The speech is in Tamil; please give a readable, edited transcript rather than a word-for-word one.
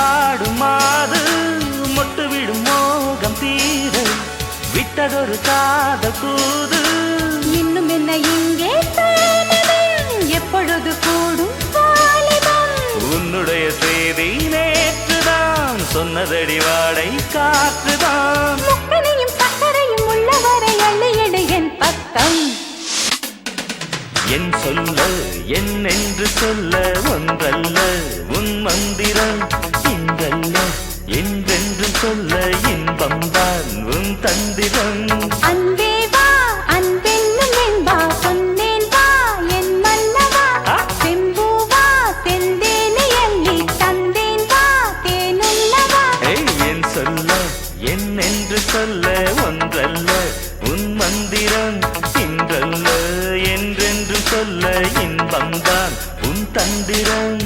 ஆடும் மாது மொட்டு விடும் மோகம் தீர விட்டதொரு காத கூது இன்னும் என்ன இங்கே எப்பொழுது கூடும் உன்னுடைய செய்தி நேற்றுதான் சொன்னதடி வாடை காற்றுதான் முக்கனையும் சக்கரையும் உள்ளவரை அள்ளியடு என் பக்கம் என் சொல்ல என்னென்று சொல்ல ஒன்றல்ல உன் மந்திரம் இன்றல்ல என்றென்று சொல்ல இன்பம்தான் உன் தந்திரம் அன்பே வா அன்பென்னும் என்பா சொன்னேன் வா என் மன்னவா செம்பூவா செந்தேனை அள்ளி தந்தேன் வா தேனுள்ளவா என் சொல்ல என்னென்று சொல்ல ஒன்றல்ல உன் மந்திரம் இன்றல்ல என்றென்று சொல்ல இன்பம்தான் உன் தந்திரம்